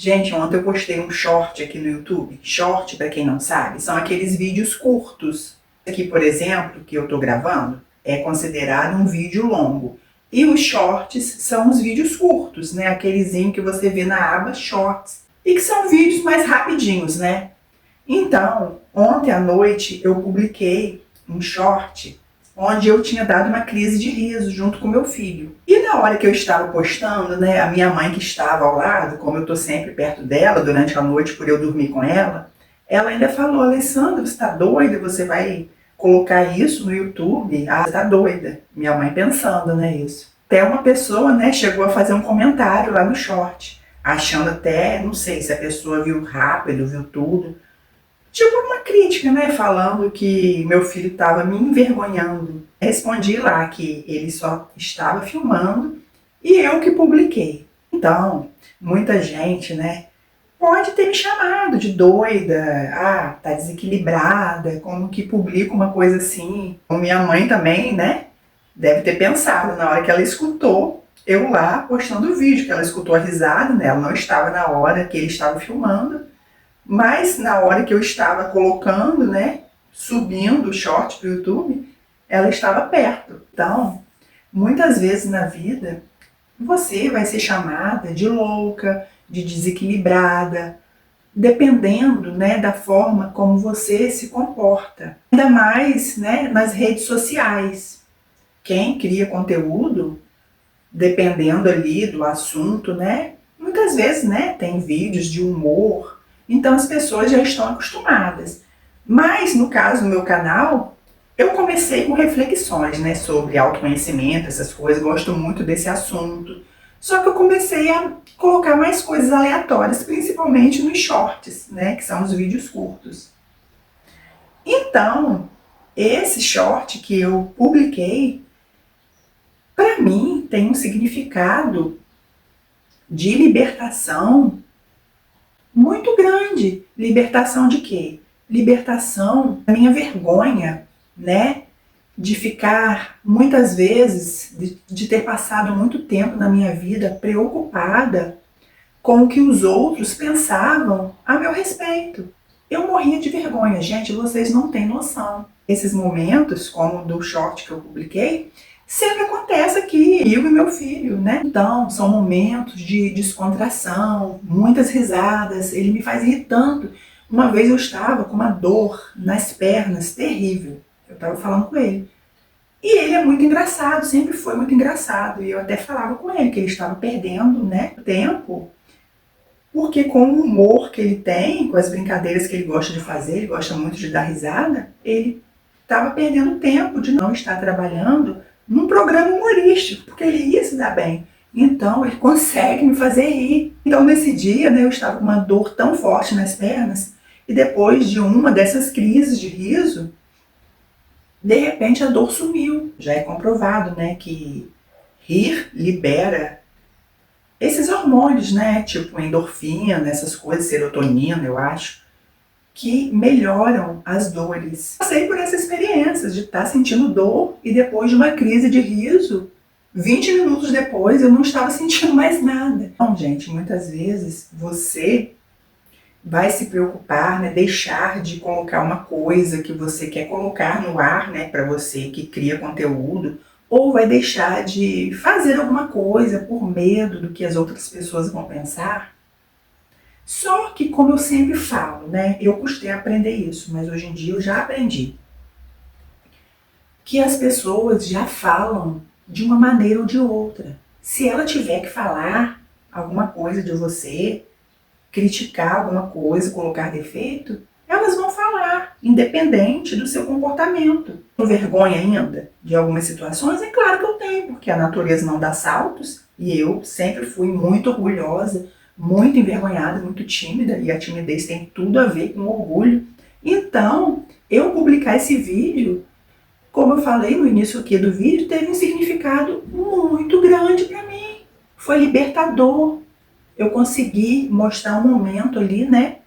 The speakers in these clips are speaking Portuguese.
Gente, ontem eu postei um short aqui no YouTube. Short, para quem não sabe, são aqueles vídeos curtos. Aqui, por exemplo, que eu tô gravando, é considerado um vídeo longo. E os shorts são os vídeos curtos, né? Aquelezinho que você vê na aba Shorts. E que são vídeos mais rapidinhos, né? Então, ontem à noite eu publiquei um short onde eu tinha dado uma crise de riso junto com meu filho. E na hora que eu estava postando, né, a minha mãe que estava ao lado, como eu estou sempre perto dela durante a noite por eu dormir com ela ainda falou: Alessandra, você está doida? Você vai colocar isso no YouTube? Ah, você tá doida. Minha mãe pensando, né, isso. Até uma pessoa, né, chegou a fazer um comentário lá no short, achando até, não sei se a pessoa viu rápido, viu tudo, tipo uma crítica, né, falando que meu filho estava me envergonhando. Respondi lá que ele só estava filmando e eu que publiquei. Então, muita gente, né, pode ter me chamado de doida, tá desequilibrada, como que publica uma coisa assim. Minha mãe também, né, deve ter pensado na hora que ela escutou eu lá postando o vídeo, que ela escutou a risada, né, ela não estava na hora que ele estava filmando, mas na hora que eu estava colocando, né, subindo o short para o YouTube, ela estava perto. Então, muitas vezes na vida, você vai ser chamada de louca, de desequilibrada, dependendo, né, da forma como você se comporta. Ainda mais, né, nas redes sociais. Quem cria conteúdo, dependendo ali do assunto, né, muitas vezes, né, tem vídeos de humor. Então as pessoas já estão acostumadas. Mas no caso do meu canal, eu comecei com reflexões, né, sobre autoconhecimento, essas coisas, gosto muito desse assunto. Só que eu comecei a colocar mais coisas aleatórias, principalmente nos shorts, né, que são os vídeos curtos. Então, esse short que eu publiquei, para mim, tem um significado de libertação muito grande. Libertação de quê? Libertação da minha vergonha, né? De ficar, muitas vezes, de ter passado muito tempo na minha vida preocupada com o que os outros pensavam a meu respeito. Eu morria de vergonha, gente, vocês não têm noção. Esses momentos, como o do short que eu publiquei, sempre acontece aqui, eu e meu filho, né? Então, são momentos de descontração, muitas risadas, ele me faz rir tanto. Uma vez eu estava com uma dor nas pernas terrível, eu estava falando com ele. E ele é muito engraçado, sempre foi muito engraçado, e eu até falava com ele que ele estava perdendo, né, tempo, porque com o humor que ele tem, com as brincadeiras que ele gosta de fazer, ele gosta muito de dar risada, ele estava perdendo tempo de não estar trabalhando num programa humorístico, porque ele ia se dar bem. Então, ele consegue me fazer rir. Então, nesse dia, né, eu estava com uma dor tão forte nas pernas, e depois de uma dessas crises de riso, de repente a dor sumiu. Já é comprovado, né, que rir libera esses hormônios, né, tipo endorfina, essas coisas, serotonina, eu acho, que melhoram as dores. Passei por essa experiência de estar sentindo dor e depois de uma crise de riso, 20 minutos depois eu não estava sentindo mais nada. Então, gente, muitas vezes você vai se preocupar, né, deixar de colocar uma coisa que você quer colocar no ar, né, para você que cria conteúdo, ou vai deixar de fazer alguma coisa por medo do que as outras pessoas vão pensar. Só que, como eu sempre falo, né, eu custei aprender isso, mas hoje em dia eu já aprendi, que as pessoas já falam de uma maneira ou de outra. Se ela tiver que falar alguma coisa de você, criticar alguma coisa, colocar defeito, elas vão falar, independente do seu comportamento. Com vergonha ainda de algumas situações? É claro que eu tenho, porque a natureza não dá saltos, e eu sempre fui muito orgulhosa, muito envergonhada, muito tímida, e a timidez tem tudo a ver com orgulho. Então, eu publicar esse vídeo, como eu falei no início aqui do vídeo, teve um significado muito grande para mim. Foi libertador. Eu consegui mostrar um momento ali, né,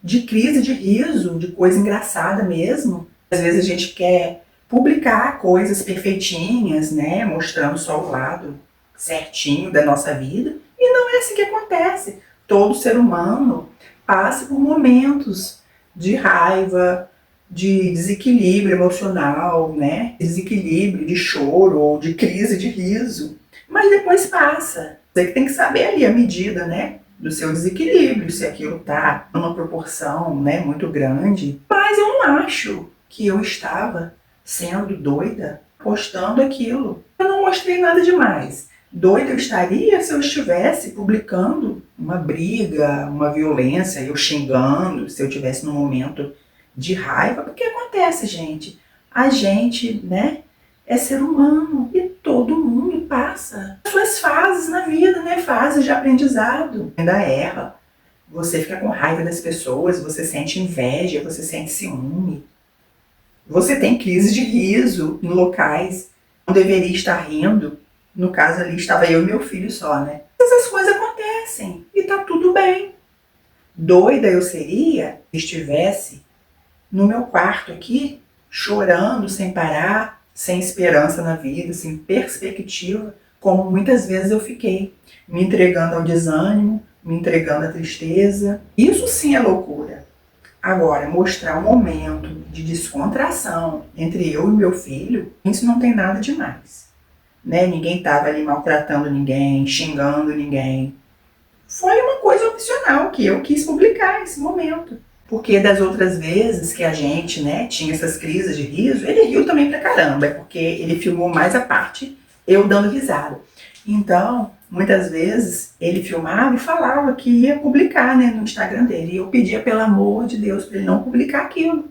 de crise de riso, de coisa engraçada mesmo. Às vezes a gente quer publicar coisas perfeitinhas, né, mostrando só o lado certinho da nossa vida, e não é assim que acontece. Todo ser humano passa por momentos de raiva, de desequilíbrio emocional, né? Desequilíbrio, de choro ou de crise de riso. Mas depois passa. Você que tem que saber ali a medida, né? Do seu desequilíbrio, se aquilo tá numa proporção, né, muito grande. Mas eu não acho que eu estava sendo doida postando aquilo. Eu não mostrei nada demais. Doida eu estaria se eu estivesse publicando uma briga, uma violência, eu xingando, se eu estivesse num momento de raiva. Porque acontece, gente. A gente, né, é ser humano e todo mundo passa suas fases na vida, né? Fases de aprendizado. Ainda erra. Você fica com raiva das pessoas, você sente inveja, você sente ciúme. Você tem crise de riso em locais não deveria estar rindo. No caso ali estava eu e meu filho só, né? Essas coisas acontecem e tá tudo bem. Doida eu seria se estivesse no meu quarto aqui, chorando sem parar, sem esperança na vida, sem perspectiva, como muitas vezes eu fiquei, me entregando ao desânimo, me entregando à tristeza. Isso sim é loucura. Agora, mostrar um momento de descontração entre eu e meu filho, isso não tem nada demais. Né? Ninguém estava ali maltratando ninguém, xingando ninguém. Foi uma coisa opcional que eu quis publicar nesse momento. Porque das outras vezes que a gente, né, tinha essas crises de riso, ele riu também pra caramba, é porque ele filmou mais a parte eu dando risada. Então, muitas vezes ele filmava e falava que ia publicar, né, no Instagram dele. E eu pedia pelo amor de Deus para ele não publicar aquilo.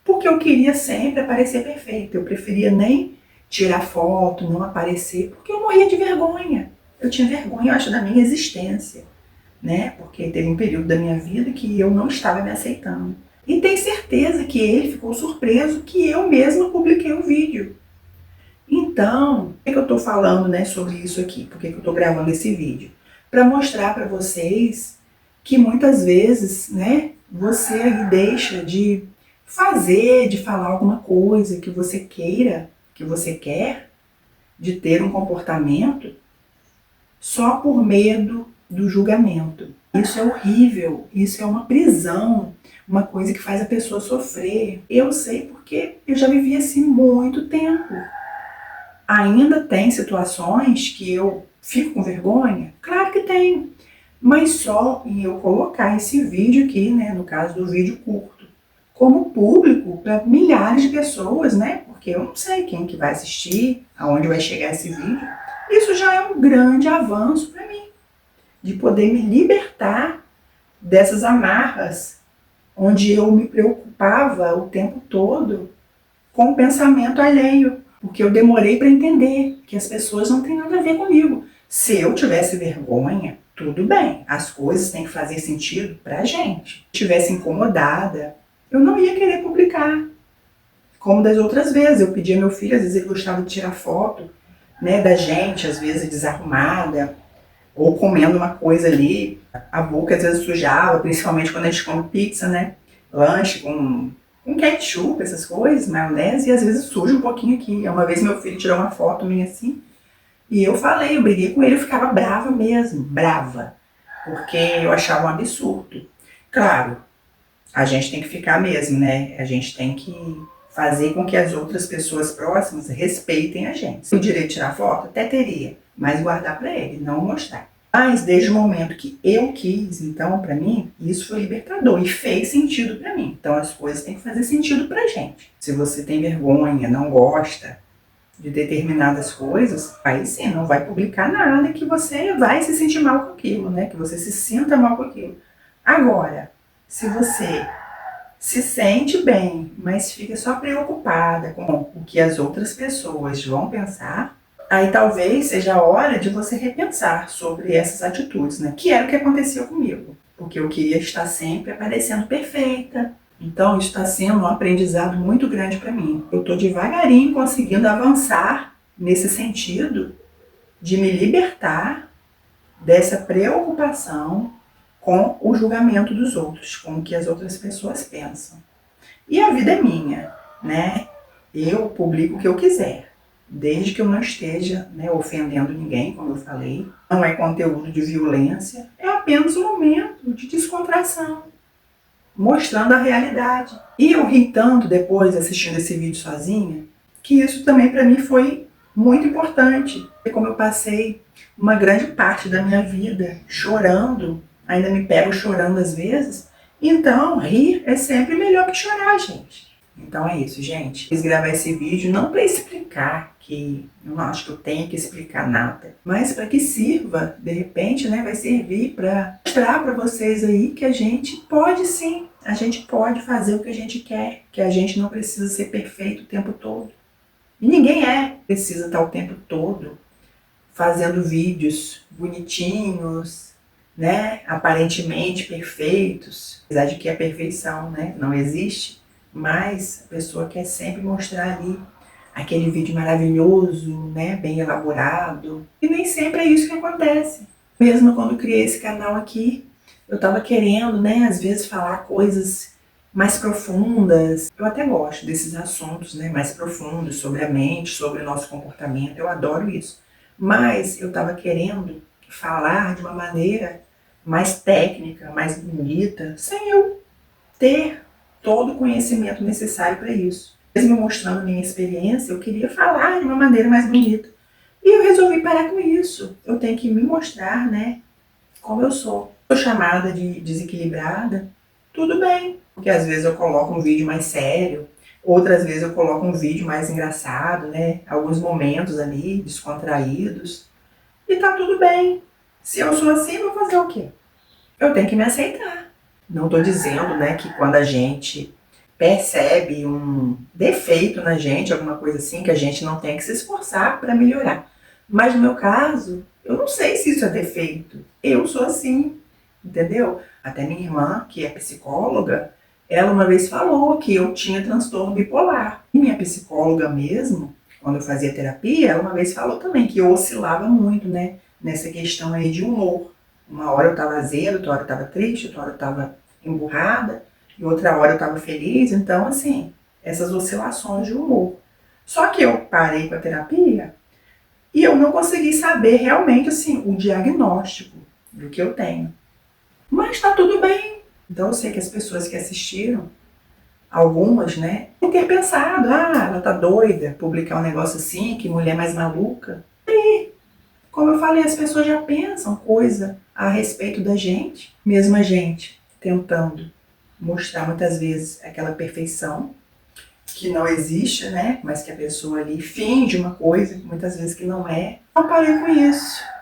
Porque eu queria sempre aparecer perfeita. Eu preferia nem tirar foto, não aparecer, porque eu morria de vergonha. Eu tinha vergonha, eu acho, da minha existência, né? Porque teve um período da minha vida que eu não estava me aceitando. E tenho certeza que ele ficou surpreso que eu mesma publiquei o vídeo. Então, por que eu estou falando, né, sobre isso aqui? Por que eu estou gravando esse vídeo? Para mostrar para vocês que muitas vezes, né, você aí deixa de fazer, de falar alguma coisa que você queira, que você quer, de ter um comportamento só por medo do julgamento. Isso é horrível, isso é uma prisão, uma coisa que faz a pessoa sofrer. Eu sei porque eu já vivi assim muito tempo. Ainda tem situações que eu fico com vergonha? Claro que tem. Mas só em eu colocar esse vídeo aqui, né, no caso do vídeo curto, como público para milhares de pessoas, né? Porque eu não sei quem que vai assistir, aonde vai chegar esse vídeo. Isso já é um grande avanço para mim, de poder me libertar dessas amarras, onde eu me preocupava o tempo todo com o pensamento alheio, porque eu demorei para entender que as pessoas não têm nada a ver comigo. Se eu tivesse vergonha, tudo bem, as coisas têm que fazer sentido pra gente. Se eu estivesse incomodada, eu não ia querer publicar. Como das outras vezes, eu pedia ao meu filho, às vezes ele gostava de tirar foto, né, da gente, às vezes desarrumada, ou comendo uma coisa ali, a boca às vezes sujava, principalmente quando a gente come pizza, né, lanche com ketchup, essas coisas, maionese, e às vezes suja um pouquinho aqui. Uma vez meu filho tirou uma foto minha assim, e eu falei, eu briguei com ele, eu ficava brava mesmo, brava, porque eu achava um absurdo. Claro, a gente tem que ficar mesmo, né? A gente tem que fazer com que as outras pessoas próximas respeitem a gente. O direito de tirar foto? Até teria, mas guardar para ele, não mostrar. Mas desde o momento que eu quis, então, para mim, isso foi libertador e fez sentido para mim. Então as coisas têm que fazer sentido pra gente. Se você tem vergonha, não gosta de determinadas coisas, aí sim, não vai publicar nada que você vai se sentir mal com aquilo, né? Que você se sinta mal com aquilo. Agora, se você se sente bem, mas fica só preocupada com o que as outras pessoas vão pensar, aí talvez seja a hora de você repensar sobre essas atitudes, né? Que era o que aconteceu comigo. Porque eu queria estar sempre aparecendo perfeita. Então, isso está sendo um aprendizado muito grande para mim. Eu estou devagarinho conseguindo avançar nesse sentido de me libertar dessa preocupação com o julgamento dos outros, com o que as outras pessoas pensam. E a vida é minha, né? Eu publico o que eu quiser. desde que eu não esteja, né, ofendendo ninguém, como eu falei. Não é conteúdo de violência, é apenas um momento de descontração, mostrando a realidade. E eu ri tanto depois assistindo esse vídeo sozinha, que isso também para mim foi muito importante. Como eu passei uma grande parte da minha vida chorando, ainda me pego chorando às vezes, então rir é sempre melhor que chorar, gente. Então é isso, gente. Quis gravar esse vídeo não para explicar, que eu não acho que eu tenho que explicar nada, mas para que sirva, de repente, né, vai servir para mostrar para vocês aí que a gente pode sim, a gente pode fazer o que a gente quer, que a gente não precisa ser perfeito o tempo todo. E ninguém precisa estar o tempo todo fazendo vídeos bonitinhos, né, aparentemente perfeitos, apesar de que a perfeição, né, não existe, mas a pessoa quer sempre mostrar ali aquele vídeo maravilhoso, né, bem elaborado, e nem sempre é isso que acontece. Mesmo quando criei esse canal aqui, eu estava querendo, né, às vezes falar coisas mais profundas. Eu até gosto desses assuntos, né, mais profundos, sobre a mente, sobre o nosso comportamento, eu adoro isso. Mas eu estava querendo falar de uma maneira mais técnica, mais bonita, sem eu ter todo o conhecimento necessário para isso. Mesmo mostrando minha experiência, eu queria falar de uma maneira mais bonita. E eu resolvi parar com isso. Eu tenho que me mostrar, né, como eu sou. Sou chamada de desequilibrada, tudo bem. Porque às vezes eu coloco um vídeo mais sério, outras vezes eu coloco um vídeo mais engraçado, né? Alguns momentos ali, descontraídos. E tá tudo bem. Se eu sou assim, eu vou fazer o quê? Eu tenho que me aceitar. Não tô dizendo, né, que quando a gente percebe um defeito na gente, alguma coisa assim, que a gente não tem que se esforçar para melhorar. Mas no meu caso, eu não sei se isso é defeito. Eu sou assim, entendeu? Até minha irmã, que é psicóloga, ela uma vez falou que eu tinha transtorno bipolar. E minha psicóloga mesmo, quando eu fazia terapia, ela uma vez falou também que eu oscilava muito, né, nessa questão aí de humor. Uma hora eu estava zero, outra hora eu estava triste, outra hora eu estava emburrada, e outra hora eu estava feliz. Então, assim, essas oscilações de humor. Só que eu parei com a terapia e eu não consegui saber realmente, assim, o diagnóstico do que eu tenho. Mas tá tudo bem. Então eu sei que as pessoas que assistiram, algumas, né, podem ter pensado, ah, ela tá doida, publicar um negócio assim, que mulher mais maluca. E, como eu falei, as pessoas já pensam coisa a respeito da gente, mesmo a gente tentando mostrar muitas vezes aquela perfeição que não existe, né, mas que a pessoa ali finge uma coisa, muitas vezes que não é. Eu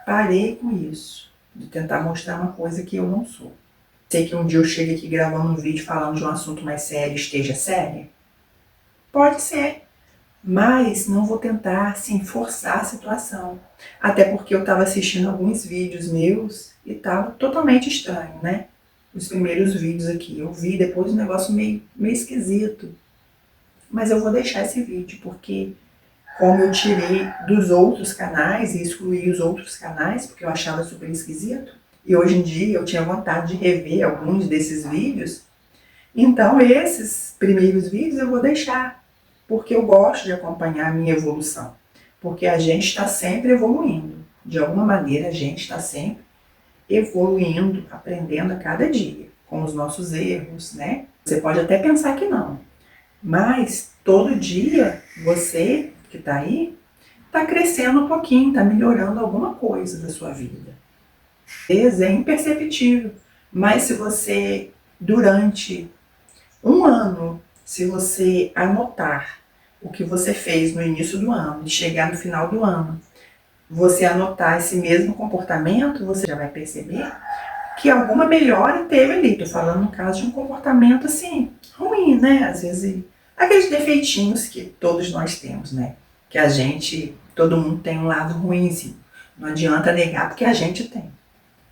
parei com isso, de tentar mostrar uma coisa que eu não sou. Sei que um dia eu chego aqui gravando um vídeo falando de um assunto mais sério, esteja séria? Pode ser, mas não vou tentar, assim, forçar a situação. Até porque eu estava assistindo alguns vídeos meus e estava totalmente estranho, né? Os primeiros vídeos aqui. Eu vi depois um negócio meio esquisito. Mas eu vou deixar esse vídeo, porque como eu tirei dos outros canais e excluí os outros canais, porque eu achava super esquisito, e hoje em dia eu tinha vontade de rever alguns desses vídeos, então esses primeiros vídeos eu vou deixar, porque eu gosto de acompanhar a minha evolução, porque a gente está sempre evoluindo, de alguma maneira a gente está sempre evoluindo, aprendendo a cada dia, com os nossos erros, né? Você pode até pensar que não, mas todo dia você que está aí está crescendo um pouquinho, está melhorando alguma coisa da sua vida. Às vezes é imperceptível, mas se você, durante um ano, se você anotar o que você fez no início do ano e chegar no final do ano, você anotar esse mesmo comportamento, você já vai perceber que alguma melhora teve ali. Estou falando no caso de um comportamento assim, ruim, né? Às vezes, aqueles defeitinhos que todos nós temos, né? Que a gente, todo mundo tem um lado ruimzinho. Não adianta negar porque a gente tem,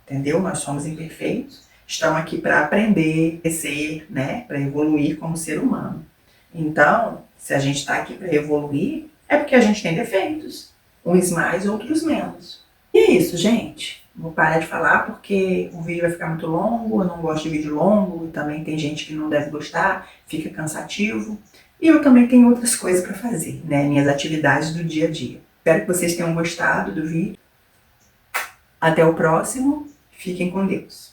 entendeu? Nós somos imperfeitos, estamos aqui para aprender, crescer, né? Para evoluir como ser humano. Então, se a gente está aqui para evoluir, é porque a gente tem defeitos, uns mais, outros menos. E é isso, gente. Vou parar de falar porque o vídeo vai ficar muito longo, eu não gosto de vídeo longo, e também tem gente que não deve gostar, fica cansativo. E eu também tenho outras coisas para fazer, né? Minhas atividades do dia a dia. Espero que vocês tenham gostado do vídeo. Até o próximo. Fiquem com Deus.